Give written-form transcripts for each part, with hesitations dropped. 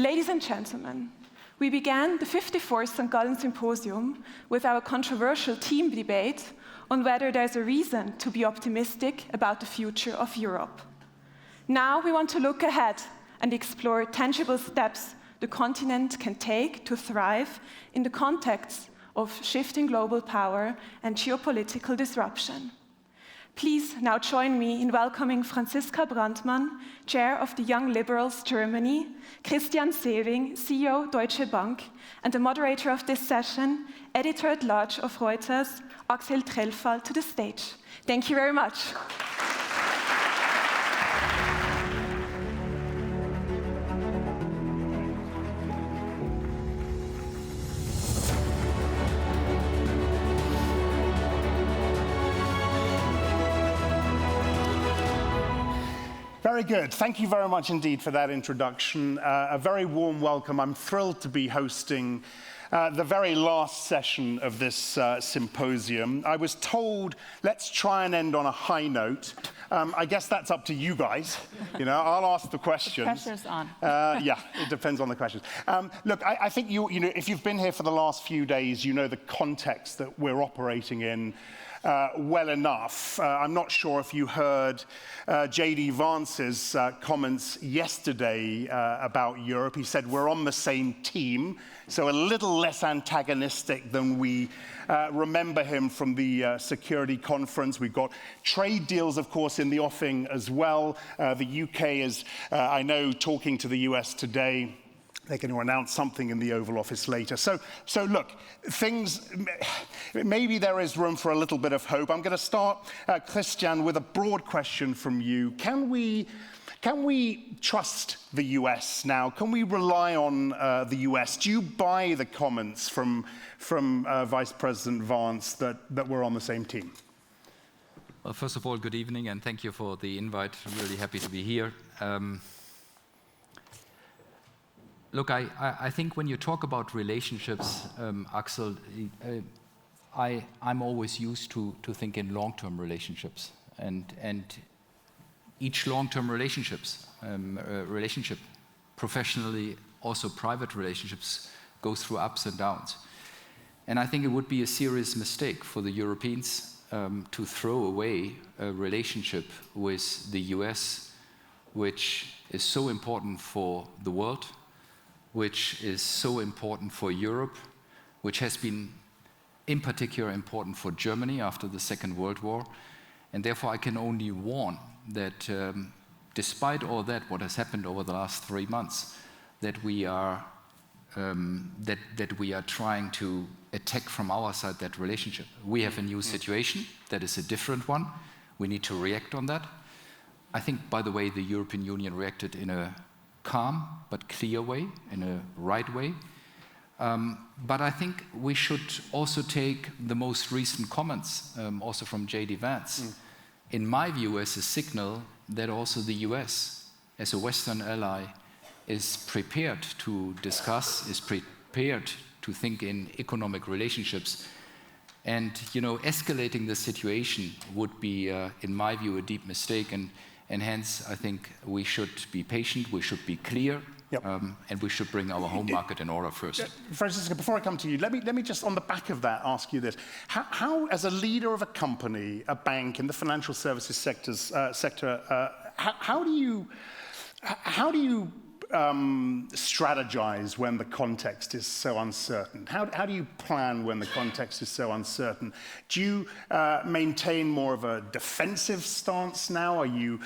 Ladies and gentlemen, we began the 54th Gallen Symposium with our controversial team debate on whether there's a reason to be optimistic about the future of Europe. Now we want to look ahead and explore tangible steps the continent can take to thrive in the context of shifting global power and geopolitical disruption. Please now join me in welcoming Franziska Brandmann, Chair of the Young Liberals Germany, Christian Sewing, CEO Deutsche Bank, and the moderator of this session, Editor-at-Large of Reuters, Axel Threlfall, to the stage. Thank you very much. Very good. Thank you very much indeed for that introduction. A very warm welcome. I'm thrilled to be hosting the very last session of this symposium. I was told, let's try and end on a high note. I guess that's up to you guys. You know, I'll ask the questions. The pressure's on. Yeah, it depends on the questions. Look, I think you know, if you've been here for the last few days, you know the context that we're operating in well enough. I'm not sure if you heard J.D. Vance's comments yesterday about Europe. He said we're on the same team, so a little less antagonistic than we remember him from the security conference. We've got trade deals, of course, in the offing as well. The UK is, I know, talking to the US today. They're going to announce something in the Oval Office later. So look, things, maybe there is room for a little bit of hope. I'm going to start, Christian, with a broad question from you. Can we trust the US now? Can we rely on the US? Do you buy the comments from Vice President Vance that we're on the same team? Well, first of all, good evening, and thank you for the invite. I'm really happy to be here. Look, I think when you talk about relationships, Axel, I'm always used to think in long-term relationships, and each long-term relationship, professionally, also private relationships, goes through ups and downs. And I think it would be a serious mistake for the Europeans to throw away a relationship with the US, which is so important for the world, which is so important for Europe, which has been in particular important for Germany after the Second World War. And therefore I can only warn that despite all that, what has happened over the last 3 months, that we are trying to attack from our side that relationship. We have a new situation that is a different one. We need to react on that. I think, by the way, the European Union reacted in a calm but clear way, in a right way. But I think we should also take the most recent comments, also from J.D. Vance, in my view, as a signal that also the US, as a Western ally, is prepared to discuss, is prepared to think in economic relationships. And, you know, escalating the situation would be, in my view, a deep mistake. And hence, I think we should be patient, we should be clear, and we should bring our home market in order first. Franziska, before I come to you, let me just, on the back of that, ask you this. How as a leader of a company, a bank, in the financial services sector, how do you strategize when the context is so uncertain? How do you plan when the context is so uncertain? Do you maintain more of a defensive stance now? Are you,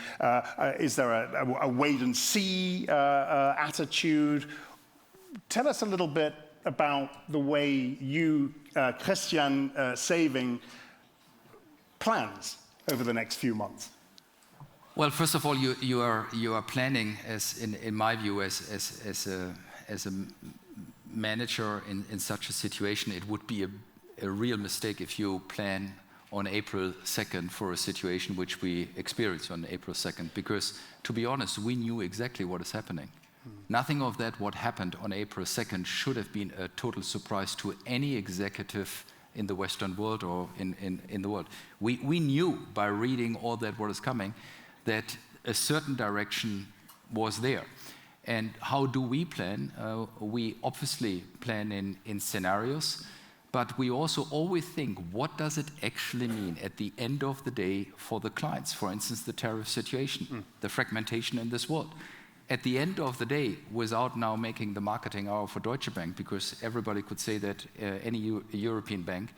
is there a wait-and-see attitude? Tell us a little bit about the way you, Christian Sewing, plans over the next few months. Well, first of all, you are planning, as in my view, as a manager in such a situation. It would be a real mistake if you plan on April 2nd for a situation which we experienced on April 2nd, because, to be honest, we knew exactly what is happening. Nothing of that what happened on April 2nd should have been a total surprise to any executive in the Western world or in the world. We knew by reading all that what is coming that a certain direction was there. And how do we plan? We obviously plan in scenarios, but we also always think, what does it actually mean at the end of the day for the clients? For instance, the tariff situation, the fragmentation in this world. At the end of the day, without now making the marketing hour for Deutsche Bank, because everybody could say that any European bank,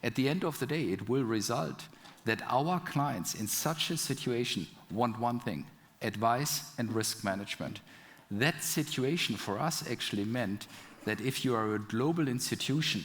at the end of the day, it will result that our clients in such a situation want one thing: advice and risk management. That situation for us actually meant that if you are a global institution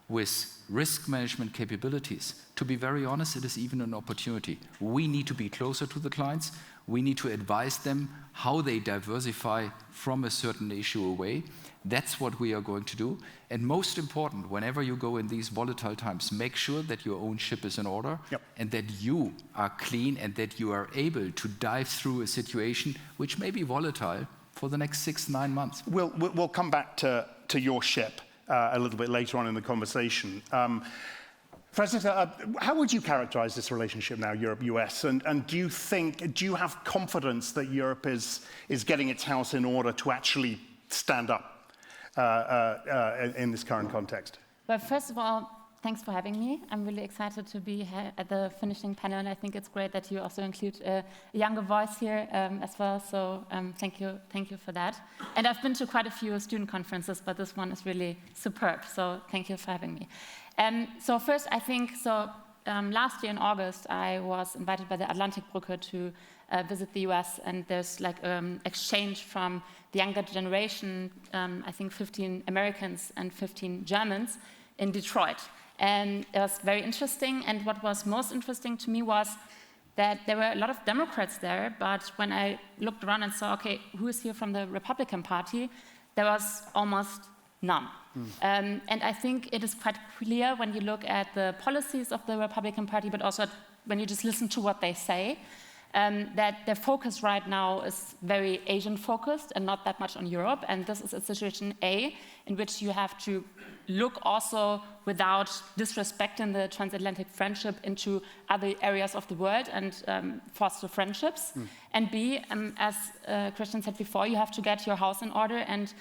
with risk management capabilities, to be very honest, it is even an opportunity. We need to be closer to the clients. We need to advise them how they diversify from a certain issue away. That's what we are going to do. And most important, whenever you go in these volatile times, make sure that your own ship is in order, and that you are clean, and that you are able to dive through a situation which may be volatile for the next 6-9 months. We'll come back to your ship a little bit later on in the conversation. Franziska, how would you characterize this relationship now, Europe-US? And do you have confidence that Europe is getting its house in order to actually stand up in this current context? Well, first of all, thanks for having me. I'm really excited to be here at the finishing panel, and I think it's great that you also include a younger voice here as well. So thank you for that. And I've been to quite a few student conferences, but this one is really superb. So thank you for having me. So first, I think last year in August, I was invited by the Atlantikbrücke to visit the US, and there's like exchange from the younger generation, I think 15 Americans and 15 Germans in Detroit. And it was very interesting, and what was most interesting to me was that there were a lot of Democrats there, but when I looked around and saw, okay, who is here from the Republican Party, there was almost none. And I think it is quite clear when you look at the policies of the Republican Party, but also when you just listen to what they say, that their focus right now is very Asian-focused and not that much on Europe. And this is a situation, in which you have to look also without disrespecting the transatlantic friendship into other areas of the world and foster friendships. And B, as Christian said before, you have to get your house in order and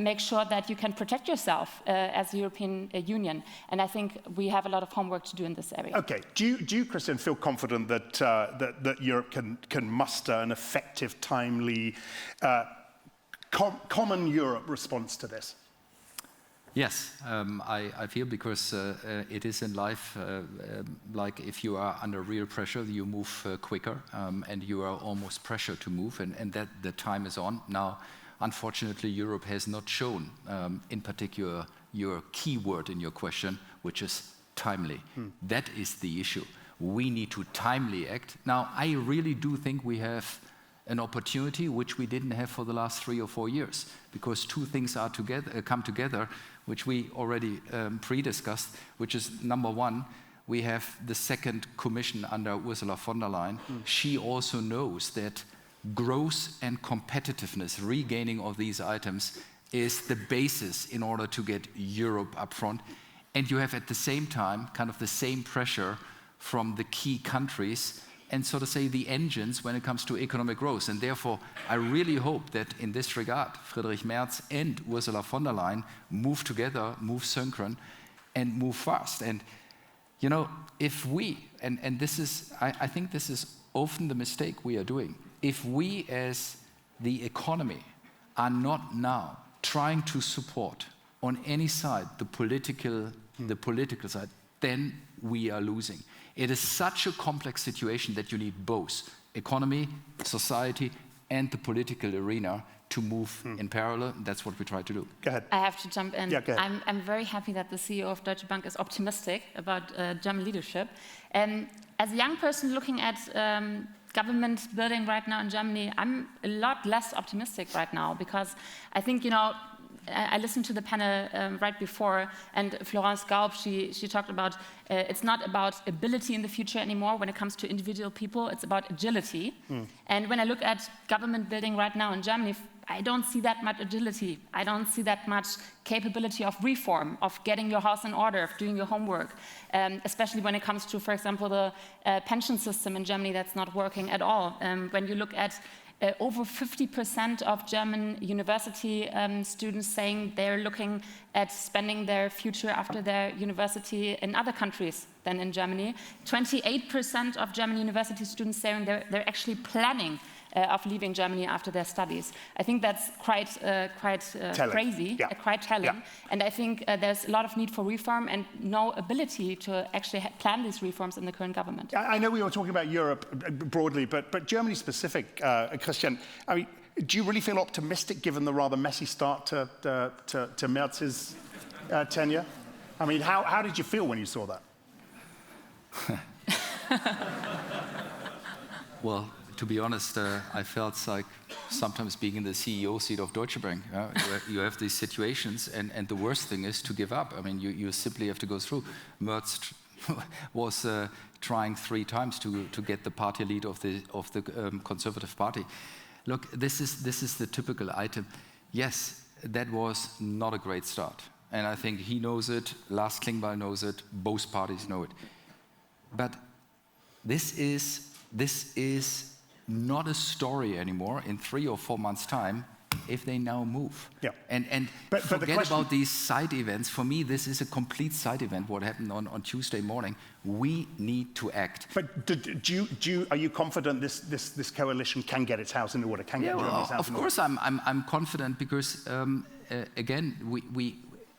make sure that you can protect yourself as the European Union. And I think we have a lot of homework to do in this area. Okay. Do you, Christian, feel confident that Europe can muster an effective, timely, common Europe response to this? Yes, I feel, because it is in life like if you are under real pressure, you move quicker, and you are almost pressured to move, and that the time is on. Now, unfortunately, Europe has not shown, in particular, your key word in your question, which is timely. That is the issue. We need to timely act. Now, I really do think we have an opportunity which we didn't have for the last 3 or 4 years, because two things are come together, which we already pre-discussed, which is number one, we have the second commission under Ursula von der Leyen. She also knows that growth and competitiveness, regaining of these items, is the basis in order to get Europe up front. And you have at the same time kind of the same pressure from the key countries and so to say the engines when it comes to economic growth. And therefore, I really hope that in this regard, Friedrich Merz and Ursula von der Leyen move together, move synchron, and move fast. And, you know, if we, and this is, I think this is often the mistake we are doing, if we as the economy are not now trying to support on any side the political side, then we are losing. It is such a complex situation that you need both economy, society, and the political arena to move in parallel. That's what we try to do. Go ahead. I have to jump in. Yeah, go ahead. I'm very happy that the CEO of Deutsche Bank is optimistic about German leadership. And as a young person looking at government building right now in Germany, I'm a lot less optimistic right now, because I think, you know, I listened to the panel right before, and Florence Gaub, she talked about it's not about ability in the future anymore when it comes to individual people, it's about agility. And when I look at government building right now in Germany, I don't see that much agility. I don't see that much capability of reform, of getting your house in order, of doing your homework, especially when it comes to, for example, the pension system in Germany that's not working at all. When you look at over 50% of German university students saying they're looking at spending their future after their university in other countries than in Germany. 28% of German university students saying they're actually planning of leaving Germany after their studies. I think that's quite crazy, quite telling. Yeah. And I think there's a lot of need for reform and no ability to actually plan these reforms in the current government. I know we were talking about Europe broadly, but Germany specific, Christian, I mean, do you really feel optimistic given the rather messy start to Merz's tenure? I mean, how did you feel when you saw that? Well, to be honest, I felt like sometimes being in the CEO seat of Deutsche Bank. You have these situations, and the worst thing is to give up. I mean, you simply have to go through. Merz was trying 3 times to get the party lead of the Conservative Party. Look, this is the typical item. Yes, that was not a great start, and I think he knows it. Lars Klingbeil knows it. Both parties know it. But this is not a story anymore in 3 or 4 months' time if they now move. Yeah. But forget about these side events. For me, this is a complete side event, what happened on Tuesday morning. We need to act. But are you confident this coalition can get its house in order, can get Germany's house in order? Of course I'm confident because, again,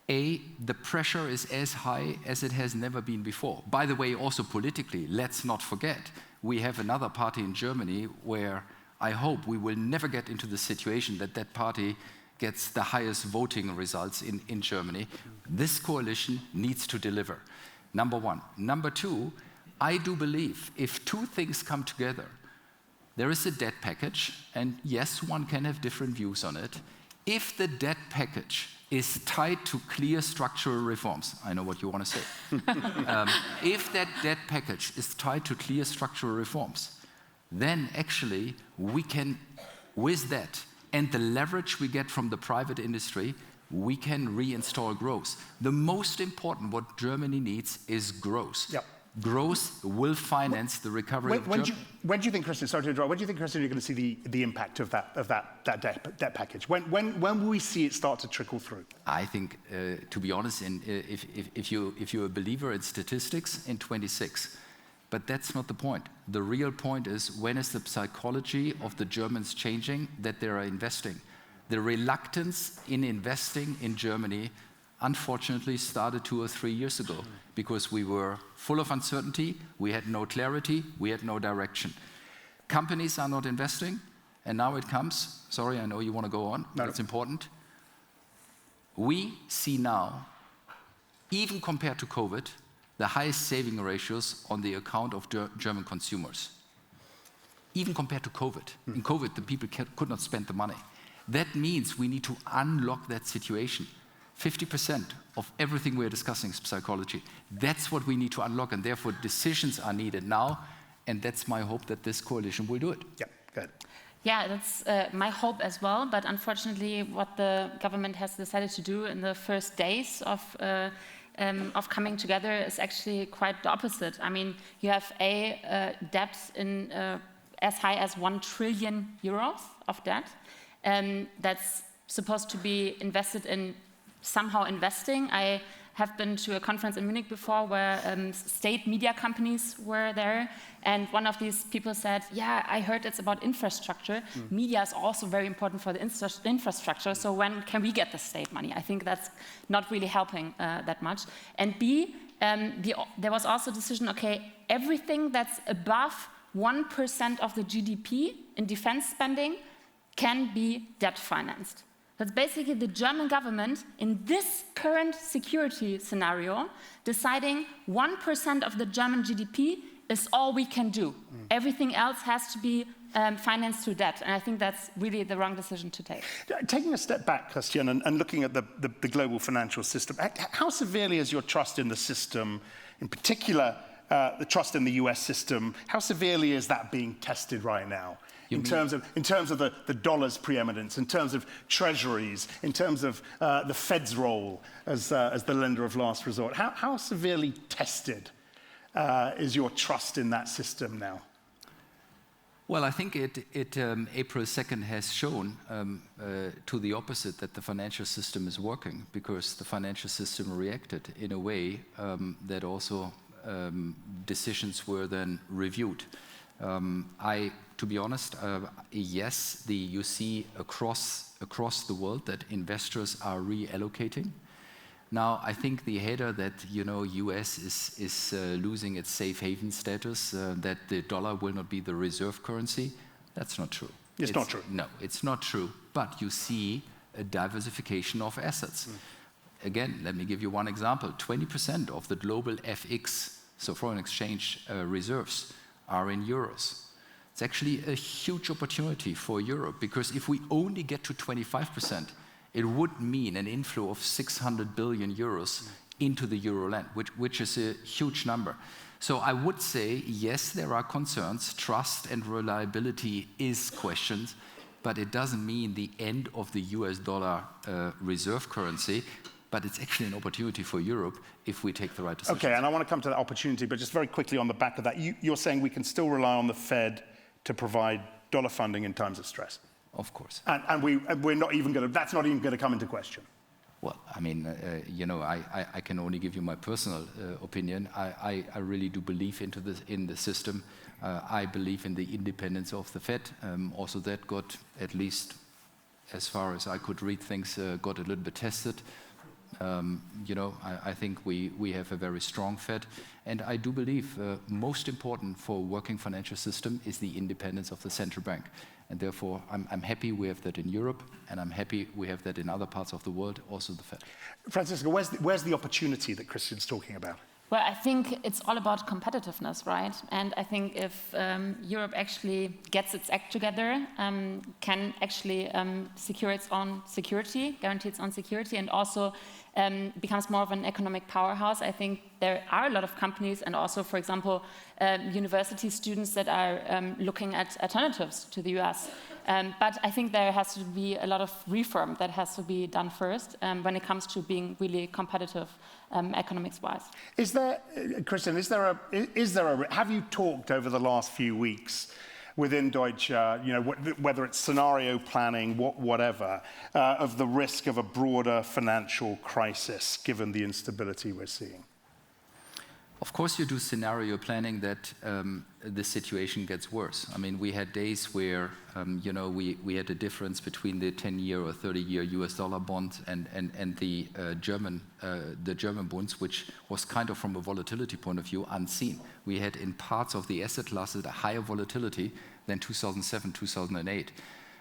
the pressure is as high as it has never been before. By the way, also politically, let's not forget, we have another party in Germany where I hope we will never get into the situation that party gets the highest voting results in Germany. This coalition needs to deliver, number one. Number two, I do believe if 2 things come together, there is a debt package, and yes, one can have different views on it. If the debt package is tied to clear structural reforms. I know what you want to say. If that debt package is tied to clear structural reforms, then actually we can, with that and the leverage we get from the private industry, we can reinstall growth. The most important what Germany needs is growth. Yep. Growth will finance the recovery of Germany. When do you think, Christian, sorry to interrupt, when do you think, Christian, you're going to see the impact of that debt package? When will we see it start to trickle through? I think, to be honest, if you're a believer in statistics, in 26. But that's not the point. The real point is, when is the psychology of the Germans changing that they are investing? The reluctance in investing in Germany unfortunately started 2 or 3 years ago because we were full of uncertainty, we had no clarity, we had no direction. Companies are not investing, and now it comes, sorry, I know you want to go on, but it's important. We see now, even compared to COVID, the highest saving ratios on the account of German consumers. Even compared to COVID. In COVID, the people could not spend the money. That means we need to unlock that situation. 50% of everything we're discussing is psychology. That's what we need to unlock, and therefore decisions are needed now, and that's my hope that this coalition will do it. Yeah, good. Yeah, that's my hope as well, but unfortunately what the government has decided to do in the first days of coming together is actually quite the opposite. I mean, you have debt in as high as 1 trillion euros of debt, and that's supposed to be invested in somehow investing. I have been to a conference in Munich before where state media companies were there, and one of these people said, yeah, I heard it's about infrastructure. Media is also very important for the infrastructure, so when can we get the state money? I think that's not really helping that much. And B, there was also a decision, okay, everything that's above 1% of the GDP in defense spending can be debt financed. That's basically the German government in this current security scenario deciding 1% of the German GDP is all we can do. Everything else has to be financed through debt. And I think that's really the wrong decision to take. Taking a step back, Christian, and looking at the global financial system, how severely is your trust in the system, in particular the trust in the US system, how severely is that being tested right now? In terms of the dollar's preeminence, in terms of treasuries, in terms of the Fed's role as the lender of last resort, how severely tested is your trust in that system now? Well, I think April 2nd has shown to the opposite, that the financial system is working, because the financial system reacted in a way that also decisions were then reviewed. To be honest, yes, you see across the world that investors are reallocating. Now, I think the header that, US is losing its safe haven status, that the dollar will not be the reserve currency, that's not true. It's not true. No, it's not true. But you see a diversification of assets. Again, let me give you one example. 20% of the global FX, so foreign exchange reserves, are in euros. It's actually a huge opportunity for Europe, because if we only get to 25%, it would mean an inflow of 600 billion euros into the Euroland, which is a huge number. So I would say, yes, there are concerns. Trust and reliability is questioned, but it doesn't mean the end of the US dollar reserve currency, but it's actually an opportunity for Europe if we take the right decisions. Okay, and I want to come to that opportunity, but just very quickly on the back of that, you're saying we can still rely on the Fed to provide dollar funding in times of stress? Of course. And we're not even going to, that's not even going to come into question? Well, I mean, I can only give you my personal opinion. I really do believe in the system. I believe in the independence of the Fed. Also that got, at least as far as I could read things, got a little bit tested. I think we have a very strong Fed. And I do believe most important for a working financial system is the independence of the central bank. And therefore, I'm happy we have that in Europe, and I'm happy we have that in other parts of the world, also the Fed. Franziska, where's the opportunity that Christian's talking about? Well, I think it's all about competitiveness, right? And I think if Europe actually gets its act together, can actually secure its own security, guarantee its own security, and also becomes more of an economic powerhouse, I think there are a lot of companies and also, for example, university students that are looking at alternatives to the US. But I think there has to be a lot of reform that has to be done first when it comes to being really competitive economics-wise. Is there, Christian, have you talked over the last few weeks within Deutsche, whether it's scenario planning, whatever, of the risk of a broader financial crisis given the instability we're seeing? Of course, you do scenario planning that the situation gets worse. I mean, we had days where, we had a difference between the 10-year or 30-year US dollar bond and the German bonds, which was kind of, from a volatility point of view, unseen. We had in parts of the asset classes a higher volatility than 2007, 2008.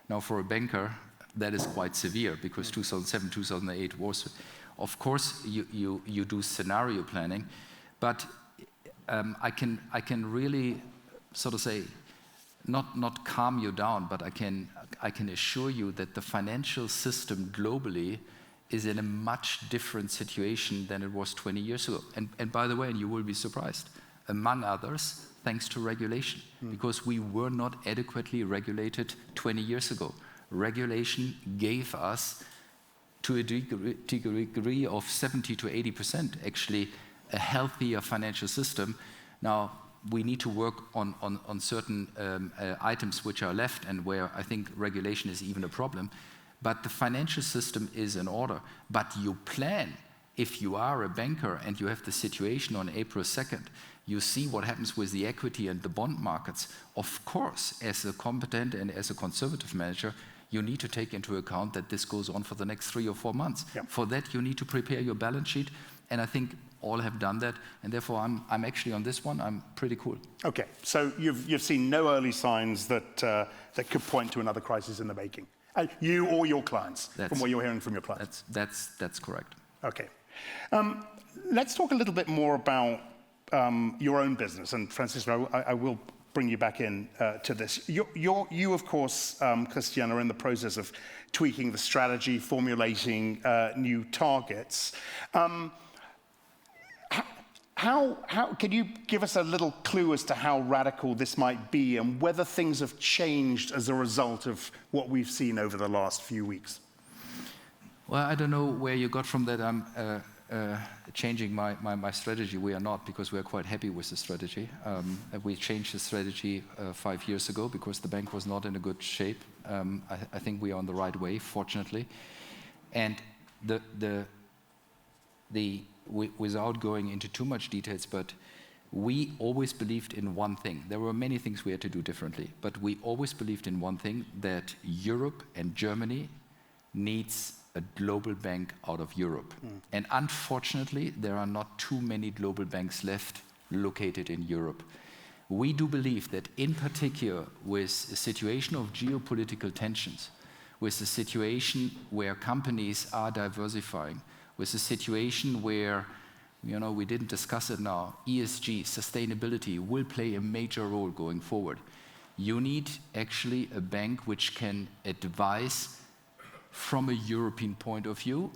Now, for a banker, that is quite severe, because 2007, 2008 was, of course, you do scenario planning. But I can really sort of say, not calm you down, but I can assure you that the financial system globally is in a much different situation than it was 20 years ago. And by the way, and you will be surprised, among others, thanks to regulation, because we were not adequately regulated 20 years ago. Regulation gave us, to a degree of 70 to 80%, actually, a healthier financial system. Now, we need to work on certain items which are left and where I think regulation is even a problem. But the financial system is in order. But you plan, if you are a banker and you have the situation on April 2nd, you see what happens with the equity and the bond markets. Of course, as a competent and as a conservative manager, you need to take into account that this goes on for the next 3 or 4 months. Yep. For that, you need to prepare your balance sheet. And I think all have done that, and therefore I'm actually on this one, I'm pretty cool. Okay, so you've seen no early signs that could point to another crisis in the making. You or your clients, from what you're hearing from your clients. That's correct. Okay. Let's talk a little bit more about your own business, and Franziska, I will bring you back in to this. You, of course, Christian, are in the process of tweaking the strategy, formulating new targets. How can you give us a little clue as to how radical this might be and whether things have changed as a result of what we've seen over the last few weeks? Well, I don't know where you got from that I'm changing my strategy. We are not, because we are quite happy with the strategy. We changed the strategy 5 years ago because the bank was not in a good shape. I think we are on the right way, fortunately. And without going into too much details, but we always believed in one thing. There were many things we had to do differently, but we always believed in one thing, that Europe and Germany needs a global bank out of Europe. And unfortunately, there are not too many global banks left located in Europe. We do believe that in particular with a situation of geopolitical tensions, with a situation where companies are diversifying, with a situation where, you know, we didn't discuss it now, ESG, sustainability will play a major role going forward. You need actually a bank which can advise from a European point of view,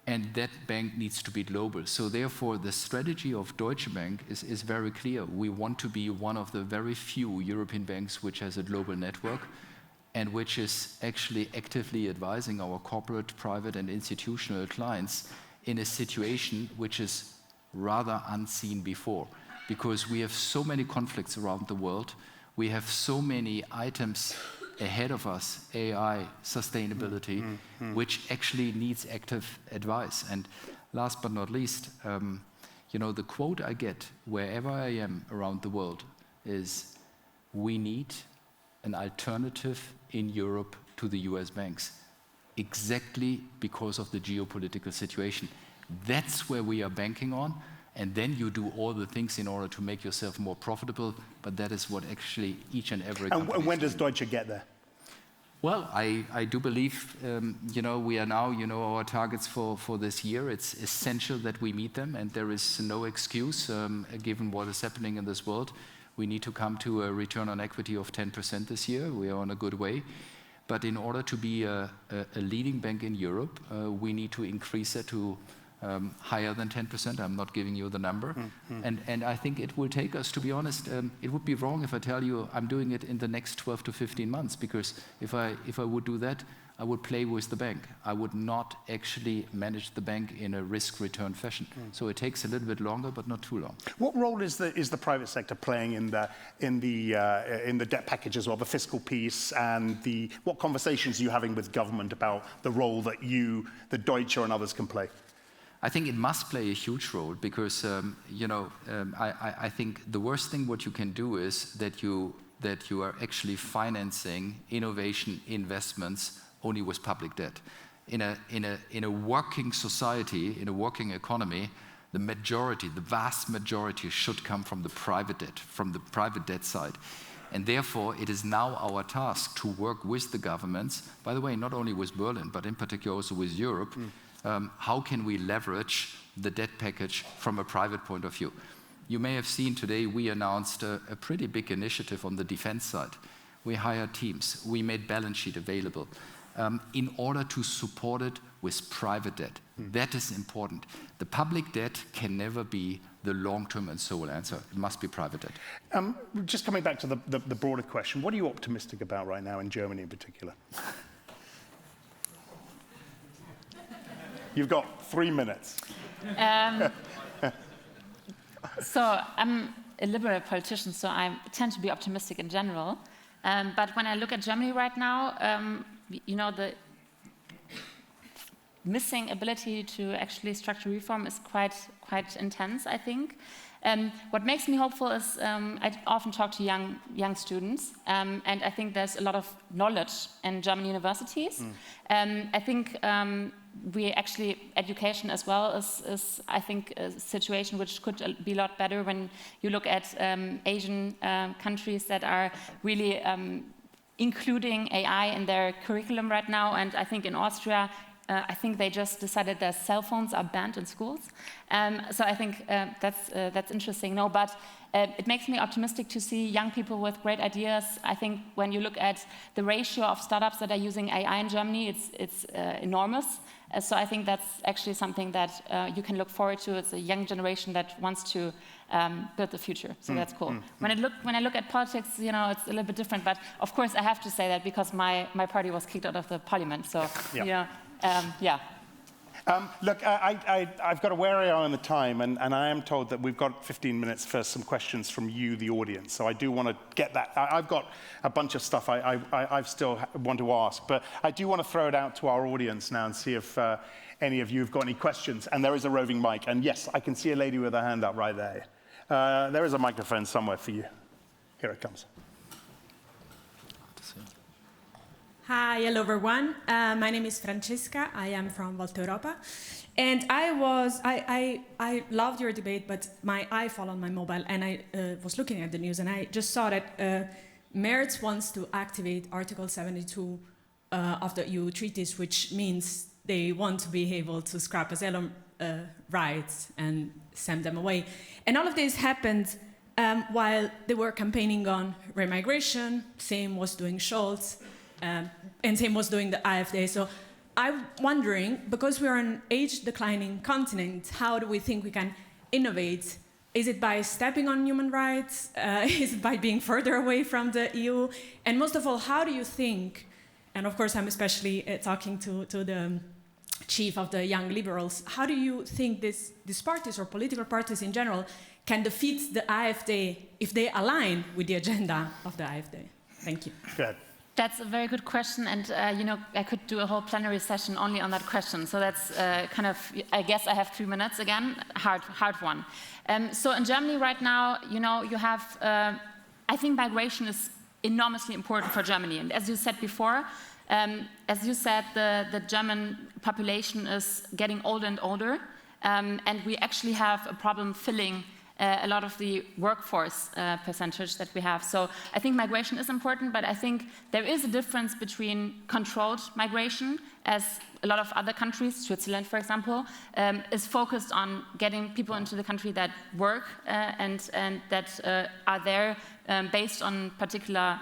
and that bank needs to be global. So therefore, the strategy of Deutsche Bank is very clear. We want to be one of the very few European banks which has a global network and which is actually actively advising our corporate, private, and institutional clients in a situation which is rather unseen before. Because we have so many conflicts around the world, we have so many items ahead of us, AI, sustainability, which actually needs active advice. And last but not least, you know, the quote I get wherever I am around the world is, we need an alternative in Europe to the US banks, exactly because of the geopolitical situation. That's where we are banking on. And then you do all the things in order to make yourself more profitable, but that is what actually each and every company. And when does Deutsche get there? Well, I do believe, you know, we are now, you know, our targets for this year. It's essential that we meet them, and there is no excuse, given what is happening in this world. We need to come to a return on equity of 10% this year. We are on a good way. But in order to be a leading bank in Europe, we need to increase it to higher than 10%. I'm not giving you the number. And I think it will take us, to be honest, it would be wrong if I tell you I'm doing it in the next 12 to 15 months, because if I would do that, I would play with the bank. I would not actually manage the bank in a risk-return fashion. So it takes a little bit longer, but not too long. What role is the private sector playing in the debt package as well, the fiscal piece, and what conversations are you having with government about the role that the Deutsche and others can play? I think it must play a huge role, because you know, I think the worst thing what you can do is that you are actually financing innovation investments only with public debt. In a working society, in a working economy, the vast majority should come from the private debt side. And therefore, it is now our task to work with the governments, by the way, not only with Berlin, but in particular also with Europe. How can we leverage the debt package from a private point of view? You may have seen today we announced a pretty big initiative on the defense side. We hired teams. We made balance sheet available in order to support it with private debt. That is important. The public debt can never be the long-term and sole answer. It must be private debt. Just coming back to the broader question, what are you optimistic about right now in Germany in particular? You've got 3 minutes. So I'm a liberal politician, so I tend to be optimistic in general. But when I look at Germany right now, you know, the missing ability to actually structure reform is quite intense, I think. What makes me hopeful is I often talk to young students, and I think there's a lot of knowledge in German universities. I think we actually, education as well is I think, a situation which could be a lot better when you look at Asian countries that are really including AI in their curriculum right now. And I think in Austria, I think they just decided that cell phones are banned in schools. So I think that's interesting. No, but it makes me optimistic to see young people with great ideas. I think when you look at the ratio of startups that are using AI in Germany, it's enormous. So I think that's actually something that you can look forward to. It's a young generation that wants to build the future. So that's cool. When I look at politics, you know, it's a little bit different. But of course, I have to say that because my party was kicked out of the parliament. So you know. Yeah. Look, I've got to where I are on the time, and I am told that we've got 15 minutes for some questions from you, the audience. So I do want to get that. I've got a bunch of stuff I still want to ask, but I do want to throw it out to our audience now and see if any of you have got any questions. And there is a roving mic. And yes, I can see a lady with her hand up right there. There is a microphone somewhere for you. Here it comes. Hi, hello everyone. My name is Franziska. I am from Volta Europa. And I loved your debate, but my eye fell on my mobile and I was looking at the news and I just saw that Merz wants to activate Article 72 of the EU treaties, which means they want to be able to scrap asylum rights and send them away. And all of this happened while they were campaigning on remigration. Same was doing Scholz, and same was doing the AfD. So I'm wondering, because we're an age-declining continent, how do we think we can innovate? Is it by stepping on human rights? Is it by being further away from the EU? And most of all, how do you think, and of course I'm especially talking to the chief of the Young Liberals, how do you think these parties or political parties in general can defeat the AfD if they align with the agenda of the AfD? Thank you. Good. That's a very good question, and I could do a whole plenary session only on that question. So that's kind of, I guess I have 3 minutes again, hard one. So in Germany right now, you have, I think migration is enormously important for Germany. And as you said before, the German population is getting older and older, and we actually have a problem filling a lot of the workforce percentage that we have. So I think migration is important, but I think there is a difference between controlled migration, as a lot of other countries, Switzerland for example, is focused on getting people into the country that work and that are there based on particular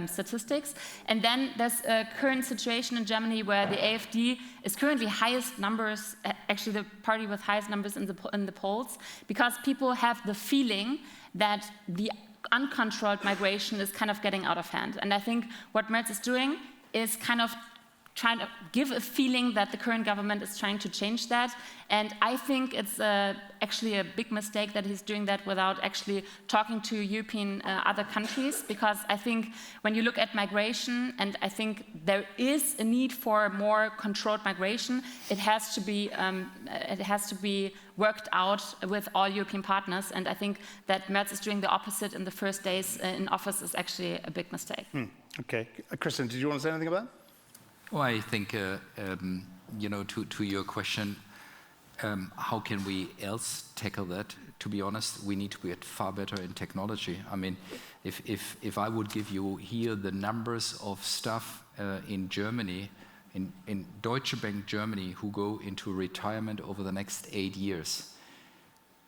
statistics. And then there's a current situation in Germany where the AfD is currently highest numbers, actually the party with highest numbers in the polls, because people have the feeling that the uncontrolled migration is kind of getting out of hand. And I think what Merz is doing is kind of trying to give a feeling that the current government is trying to change that. And I think it's actually a big mistake that he's doing that without actually talking to European other countries, because I think when you look at migration, and I think there is a need for more controlled migration, it has to be worked out with all European partners. And I think that Merz is doing the opposite in the first days in office is actually a big mistake. Okay. Kristen, did you want to say anything about that? Well, I think, to your question, how can we else tackle that? To be honest, we need to get far better in technology. I mean, if I would give you here the numbers of staff in Germany, in Deutsche Bank Germany, who go into retirement over the next 8 years,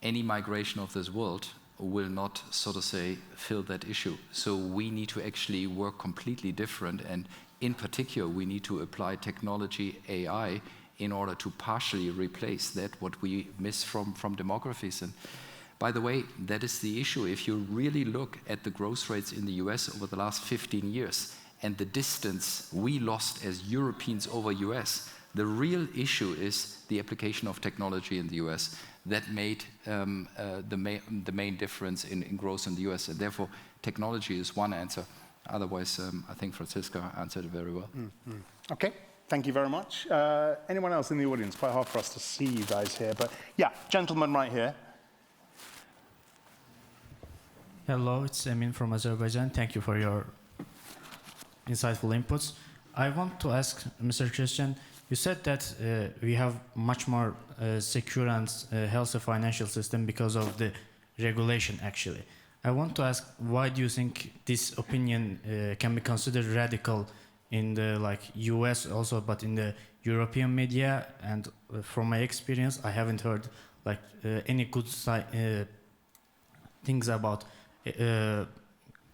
any migration of this world will not, so to say, fill that issue. So we need to actually work completely different, and in particular, we need to apply technology, AI, in order to partially replace that, what we miss from demographies. And by the way, that is the issue. If you really look at the growth rates in the US over the last 15 years and the distance we lost as Europeans over US, the real issue is the application of technology in the US that made the main difference in growth in the US. And therefore, technology is one answer. Otherwise, I think Franziska answered it very well. Okay, thank you very much. Anyone else in the audience? Quite hard for us to see you guys here, but yeah, gentleman right here. Hello, it's Emin from Azerbaijan. Thank you for your insightful inputs. I want to ask Mr. Christian, you said that we have much more secure and healthy financial system because of the regulation, actually. I want to ask, why do you think this opinion can be considered radical in the US also, but in the European media? And from my experience, I haven't heard any good things about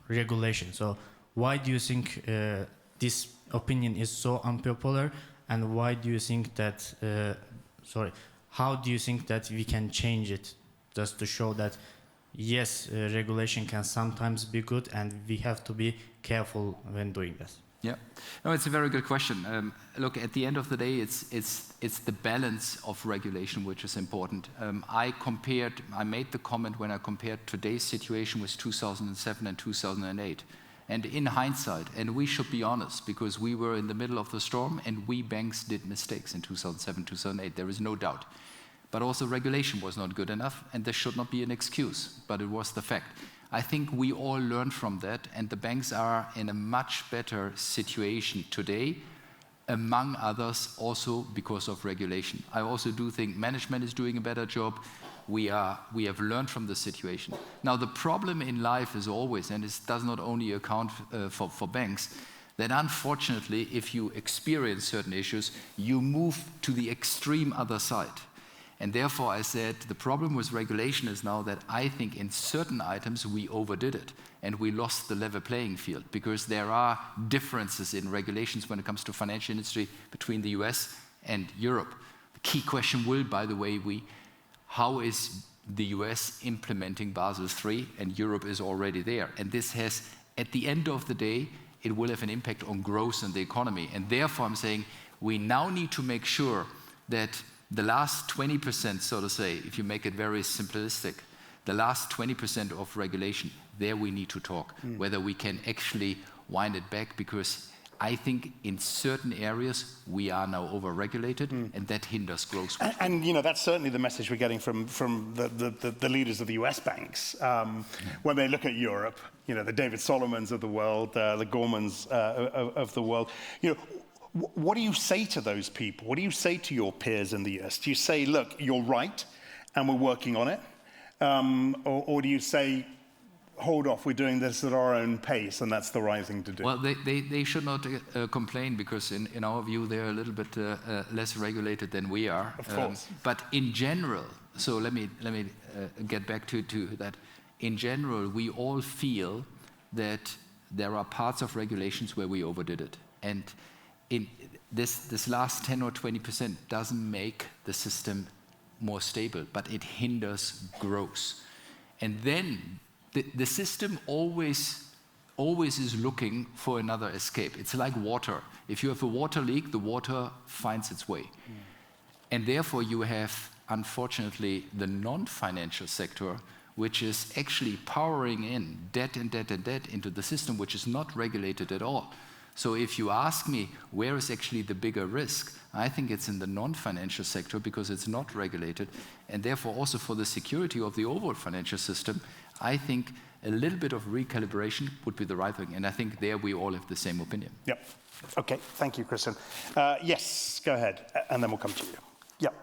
regulation. So why do you think this opinion is so unpopular? And why do you think that? How do you think that we can change it, just to show that? Yes, regulation can sometimes be good, and we have to be careful when doing this. Yeah, no, it's a very good question. Look, at the end of the day, it's the balance of regulation which is important. I made the comment when I compared today's situation with 2007 and 2008. And in hindsight, and we should be honest, because we were in the middle of the storm and we banks did mistakes in 2007, 2008, there is no doubt. But also regulation was not good enough, and this should not be an excuse, but it was the fact. I think we all learned from that, and the banks are in a much better situation today, among others also because of regulation. I also do think management is doing a better job. We have learned from the situation. Now, the problem in life is always, and it does not only account for banks, that unfortunately, if you experience certain issues, you move to the extreme other side. And therefore, I said the problem with regulation is now that I think in certain items we overdid it and we lost the level playing field because there are differences in regulations when it comes to financial industry between the US and Europe. The key question will, by the way, how is the US implementing Basel III, and Europe is already there. And this has, at the end of the day, it will have an impact on growth and the economy. And therefore, I'm saying we now need to make sure that the last 20%, so to say, if you make it very simplistic, the last 20% of regulation, there we need to talk, whether we can actually wind it back, because I think in certain areas we are now over-regulated, and that hinders growth. And you know, that's certainly the message we're getting from the leaders of the US banks. When they look at Europe, you know, the David Solomons of the world, the Gormans of the world, you know, what do you say to those people? What do you say to your peers in the US? Do you say, look, you're right, and we're working on it? Or do you say, hold off, we're doing this at our own pace, and that's the right thing to do? Well, they should not complain, because in our view, they're a little bit less regulated than we are. Of course. But in general, so let me get back to that. In general, we all feel that there are parts of regulations where we overdid it. And in this last 10 or 20% doesn't make the system more stable, but it hinders growth. And then the system always is looking for another escape. It's like water. If you have a water leak, the water finds its way. And therefore you have, unfortunately, the non-financial sector, which is actually powering in debt and debt and debt into the system, which is not regulated at all. So if you ask me, where is actually the bigger risk? I think it's in the non-financial sector, because it's not regulated. And therefore also for the security of the overall financial system, I think a little bit of recalibration would be the right thing. And I think there we all have the same opinion. Yep. Okay, thank you, Christian. Yes, go ahead, and then we'll come to you. Yep.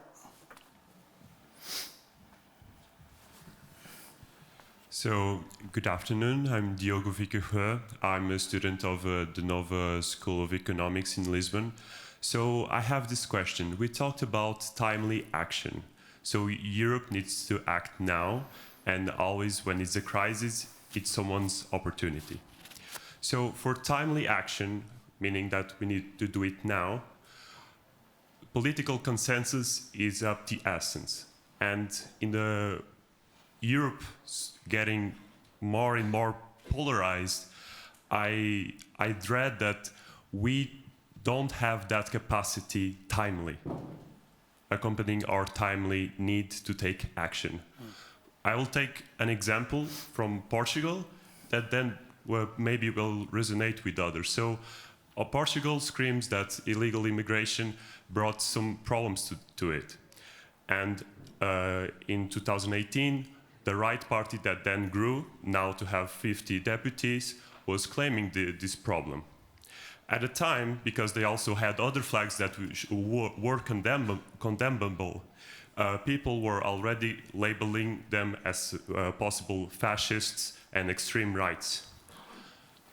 So, good afternoon. I'm Diogo Viqueira. I'm a student of the Nova School of Economics in Lisbon. So, I have this question. We talked about timely action. So, Europe needs to act now, and always when it's a crisis, it's someone's opportunity. So, for timely action, meaning that we need to do it now, political consensus is of the essence. And in the Europe getting more and more polarized, I dread that we don't have that capacity timely, accompanying our timely need to take action. I will take an example from Portugal that then maybe will resonate with others. So Portugal screams that illegal immigration brought some problems to it. And in 2018, the right party that then grew, now to have 50 deputies, was claiming this problem. At the time, because they also had other flags that were condemnable, people were already labeling them as possible fascists and extreme rights.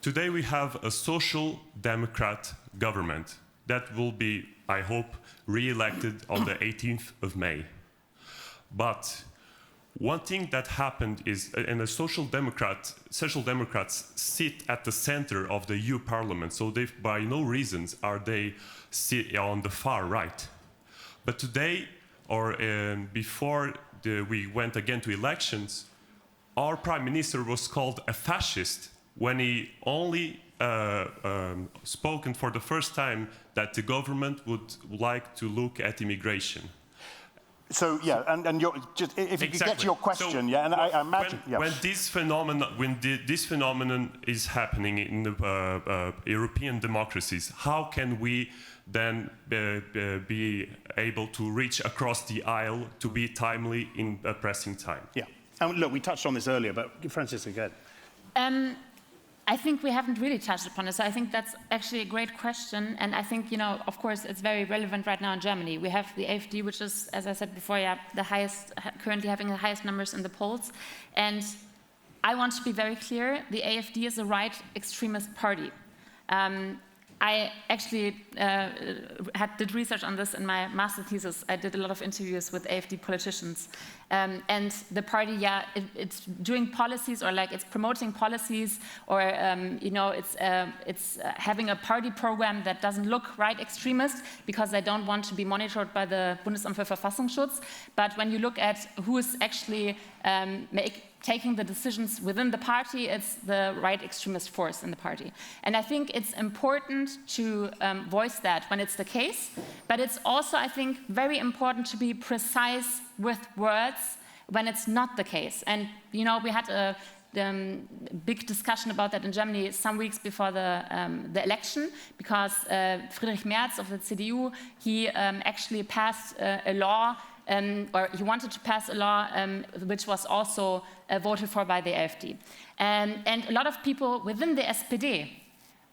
Today we have a social democrat government that will be, I hope, re-elected on the 18th of May. But one thing that happened is, and the social democrats sit at the center of the EU Parliament, so they, by no reasons are they on the far right. But today, or before we went again to elections, our Prime Minister was called a fascist when he only spoken for the first time that the government would like to look at immigration. So yeah, and just if you could get to your question, so yeah, and I imagine when this phenomenon is happening in the European democracies, how can we then be able to reach across the aisle to be timely in a pressing time? Yeah, and look, we touched on this earlier, but Franziska, go ahead. I think we haven't really touched upon it, so I think that's actually a great question, and I think, you know, of course, it's very relevant right now in Germany. We have the AfD, which is, as I said before, yeah, the highest, currently having the highest numbers in the polls, and I want to be very clear, the AfD is a right extremist party. I actually did research on this in my master thesis. I did a lot of interviews with AfD politicians. And the party, yeah, it's doing policies, or like it's promoting policies, or you know, it's having a party program that doesn't look right extremist because they don't want to be monitored by the Bundesamt für Verfassungsschutz. But when you look at who is actually taking the decisions within the party, it's the right extremist force in the party. And I think it's important to voice that when it's the case, but it's also, I think, very important to be precise with words when it's not the case. And, you know, we had a big discussion about that in Germany some weeks before the election, because Friedrich Merz of the CDU, he actually passed a law, or he wanted to pass a law which was also voted for by the AfD. And a lot of people within the SPD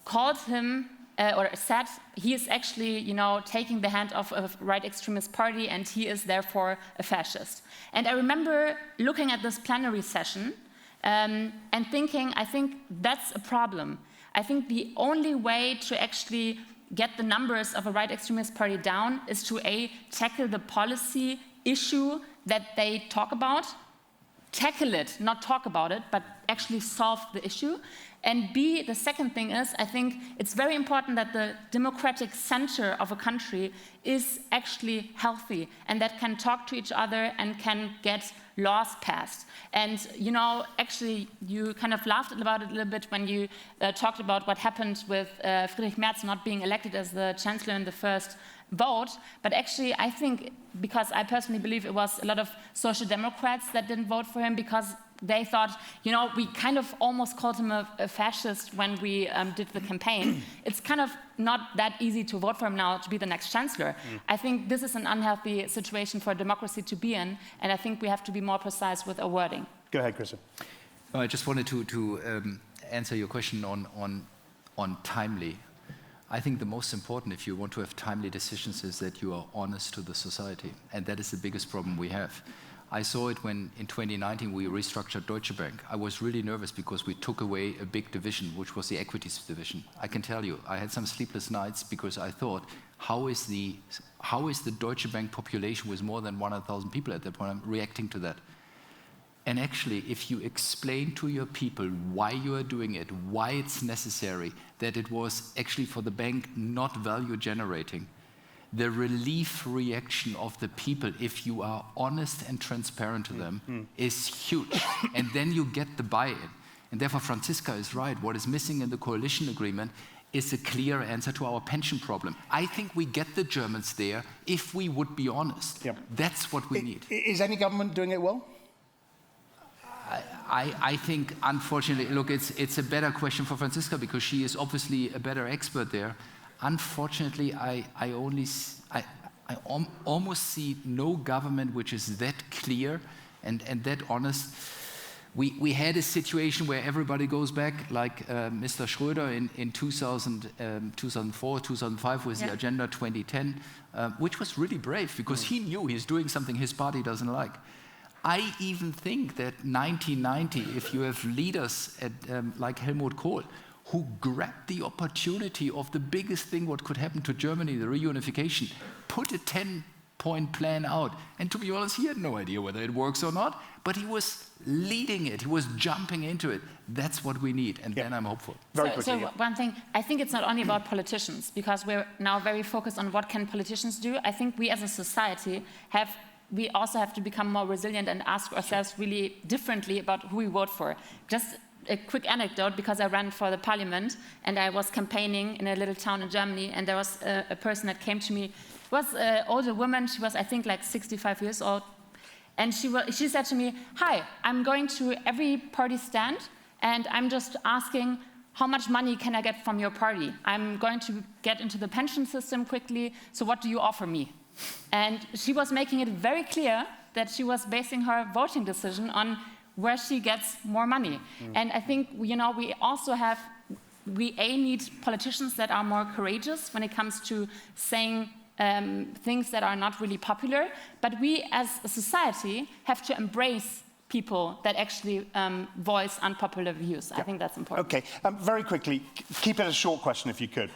called him or said he is actually, you know, taking the hand of a right extremist party, and he is therefore a fascist. And I remember looking at this plenary session and thinking, I think that's a problem. I think the only way to actually get the numbers of a right extremist party down is to A, tackle the policy issue that they talk about, tackle it, not talk about it, but actually solve the issue. And B, the second thing is, I think it's very important that the democratic center of a country is actually healthy and that can talk to each other and can get laws passed. And, you know, actually, you kind of laughed about it a little bit when you talked about what happened with Friedrich Merz not being elected as the chancellor in the first vote. But actually, I think, because I personally believe it was a lot of social democrats that didn't vote for him because they thought, you know, we kind of almost called him a fascist when we did the campaign. It's kind of not that easy to vote for him now to be the next chancellor. I think this is an unhealthy situation for democracy to be in, and I think we have to be more precise with our wording. Go ahead, Christian. I just wanted to answer your question on timely. I think the most important, if you want to have timely decisions, is that you are honest to the society, and that is the biggest problem we have. I saw it when, in 2019, we restructured Deutsche Bank. I was really nervous because we took away a big division, which was the equities division. I can tell you, I had some sleepless nights because I thought, how is the Deutsche Bank population with more than 100,000 people at that point reacting to that? And actually, if you explain to your people why you are doing it, why it's necessary, that it was actually for the bank not value generating, the relief reaction of the people, if you are honest and transparent to them, is huge. And then you get the buy-in. And therefore, Franziska is right. What is missing in the coalition agreement is a clear answer to our pension problem. I think we get the Germans there if we would be honest. Yep. That's what we need. Is any government doing it well? I think, unfortunately, look, it's a better question for Franziska because she is obviously a better expert there. Unfortunately, I almost see no government which is that clear and that honest. We had a situation where everybody goes back, like Mr. Schröder in 2004, 2005 with the Agenda 2010, which was really brave because he knew he's doing something his party doesn't like. I even think that 1990, if you have leaders like Helmut Kohl, who grabbed the opportunity of the biggest thing what could happen to Germany, the reunification, put a 10-point plan out. And to be honest, he had no idea whether it works or not, but he was leading it. He was jumping into it. That's what we need, and then I'm hopeful. So one thing, I think it's not only about politicians, because we're now very focused on what can politicians do. I think we as a society we also have to become more resilient and ask ourselves really differently about who we vote for. Just a quick anecdote, because I ran for the parliament and I was campaigning in a little town in Germany, and there was a person that came to me. It was an older woman. She was, I think, like 65 years old. And she said to me, "Hi, I'm going to every party stand and I'm just asking, how much money can I get from your party? I'm going to get into the pension system quickly, so what do you offer me?" And she was making it very clear that she was basing her voting decision on where she gets more money. And I think, we also need politicians that are more courageous when it comes to saying things that are not really popular, but we as a society have to embrace people that actually voice unpopular views. I think that's important. Okay, very quickly, keep it a short question if you could.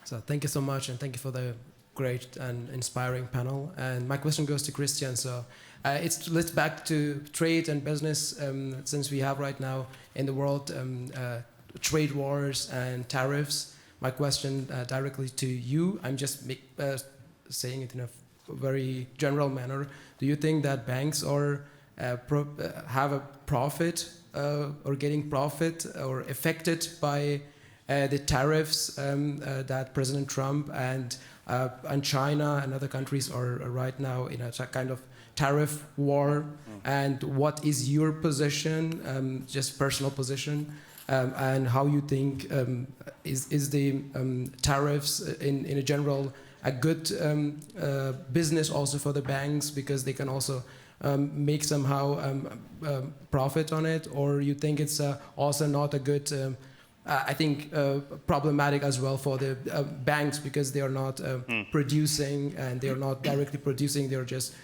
So thank you so much, and thank you for the great and inspiring panel. And my question goes to Christian. So let's back to trade and business, since we have right now in the world trade wars and tariffs. My question directly to you, I'm just saying it in a very general manner. Do you think that banks have a profit or getting profit or affected by the tariffs that President Trump and China and other countries are right now in a kind of tariff war? And what is your position, just personal position, and how you think is the tariffs in a general a good business also for the banks, because they can also make somehow profit on it? Or you think it's also not a good, I think problematic as well for the banks, because they are not producing, and they are not directly producing, they're just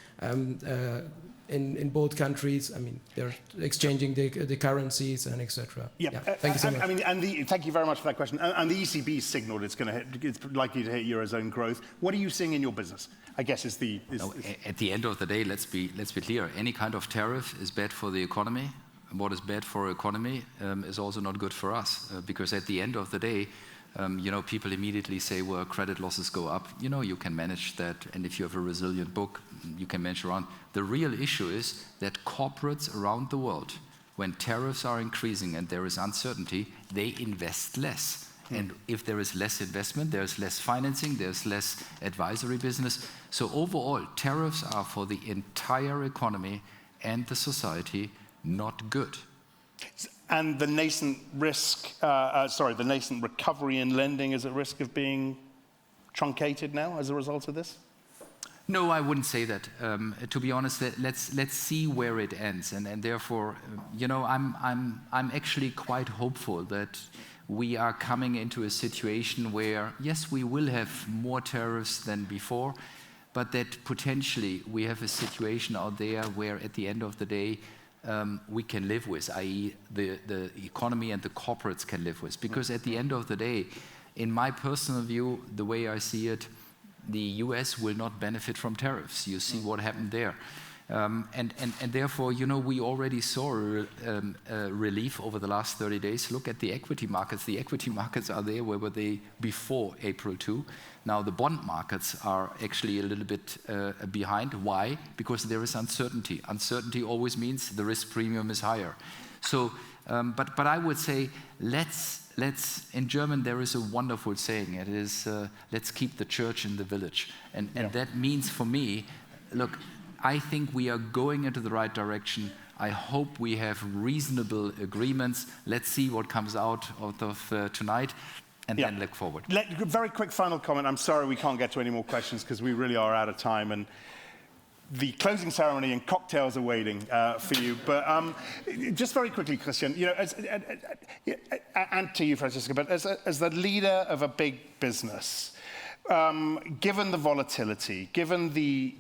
in both countries. I mean, they're exchanging the currencies and etc. Yeah. Thank you so much. I mean, thank you very much for that question. And the ECB signaled it's likely to hit eurozone growth. What are you seeing in your business? I guess at the end of the day, let's be clear. Any kind of tariff is bad for the economy. What is bad for economy is also not good for us, because at the end of the day, people immediately say, well, credit losses go up. You can manage that, and if you have a resilient book, you can manage around. The real issue is that corporates around the world, when tariffs are increasing and there is uncertainty, they invest less. And if there is less investment, there's less financing, there's less advisory business. So overall, tariffs are for the entire economy and the society not good. And the nascent the nascent recovery in lending is at risk of being truncated now as a result of this? No, I wouldn't say that. To be honest, let's see where it ends, and therefore, I'm actually quite hopeful that we are coming into a situation where, yes, we will have more tariffs than before, but that potentially we have a situation out there where, at the end of the day, we can live with, i.e. the economy and the corporates can live with. Because at the end of the day, in my personal view, the way I see it, the US will not benefit from tariffs. You see what happened there. And therefore, we already saw a relief over the last 30 days. Look at the equity markets. The equity markets are there. Where were they before April 2? Now the bond markets are actually a little bit behind. Why? Because there is uncertainty. Uncertainty always means the risk premium is higher. So, but I would say let's. In German, there is a wonderful saying. It is, let's keep the church in the village. And that means for me, look, I think we are going into the right direction. I hope we have reasonable agreements. Let's see what comes out of tonight, and then look forward. Very quick final comment. I'm sorry we can't get to any more questions because we really are out of time. And the closing ceremony and cocktails are waiting for you. But just very quickly, Christian, and to you, Franziska, but as the leader of a big business, given the volatility, given the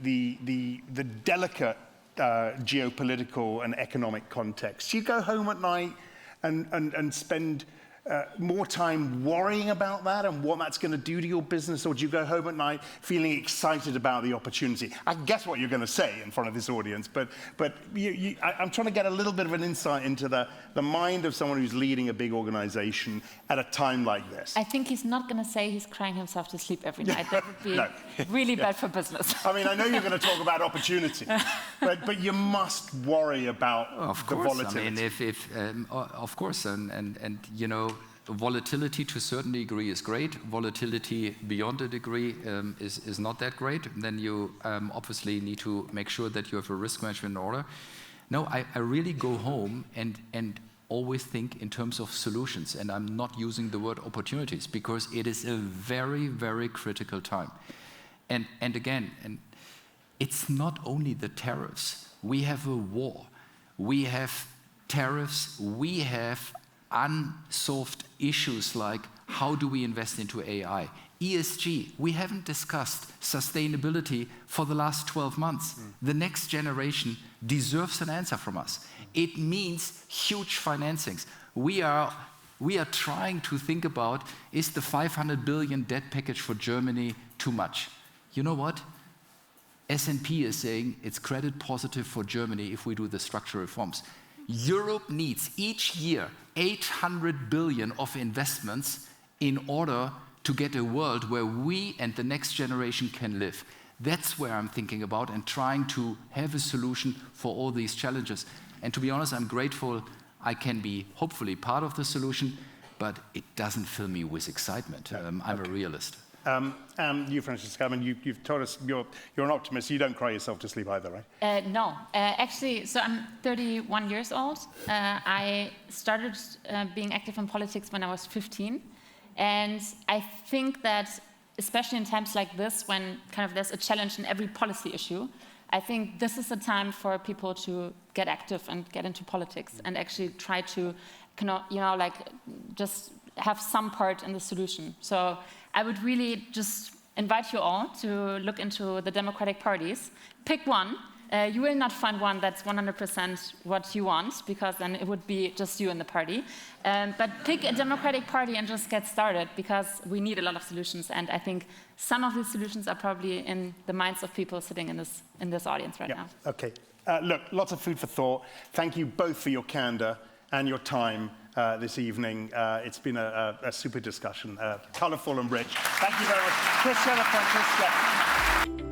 delicate geopolitical and economic context, do you go home at night and spend more time worrying about that and what that's going to do to your business, or do you go home at night feeling excited about the opportunity? I guess what you're going to say in front of this audience, but I'm trying to get a little bit of an insight into the mind of someone who's leading a big organization at a time like this. I think he's not going to say he's crying himself to sleep every night. That would be really bad for business. I mean, I know you're going to talk about opportunity, but you must worry about the volatility. I mean, of course, and you know, volatility to a certain degree is great. Volatility beyond a degree is not that great. Then you obviously need to make sure that you have a risk management in order. No, I really go home and always think in terms of solutions, and I'm not using the word opportunities because it is a very, very critical time. And again, it's not only the tariffs. We have a war. We have tariffs. We have unsolved issues like how do we invest into AI? ESG, we haven't discussed sustainability for the last 12 months. The next generation deserves an answer from us. It means huge financings. We are trying to think about, is the 500 billion debt package for Germany too much? You know what? S&P is saying it's credit positive for Germany if we do the structural reforms. Europe needs each year 800 billion of investments in order to get a world where we and the next generation can live. That's where I'm thinking about and trying to have a solution for all these challenges. And to be honest, I'm grateful I can be hopefully part of the solution, but it doesn't fill me with excitement. I'm a realist. You, Franziska, I mean, you've told us you're an optimist. You don't cry yourself to sleep either, right? No. Actually, so I'm 31 years old. I started being active in politics when I was 15. And I think that, especially in times like this, when kind of there's a challenge in every policy issue, I think this is the time for people to get active and get into politics and actually try to, like just have some part in the solution. So I would really just invite you all to look into the democratic parties. Pick one. You will not find one that's 100% what you want, because then it would be just you and the party. But pick a democratic party and just get started, because we need a lot of solutions. And I think some of these solutions are probably in the minds of people sitting in this audience right now. Okay. Look, lots of food for thought. Thank you both for your candor and your time this evening. It's been a super discussion, colourful and rich. Thank you very much. Christian and Franziska.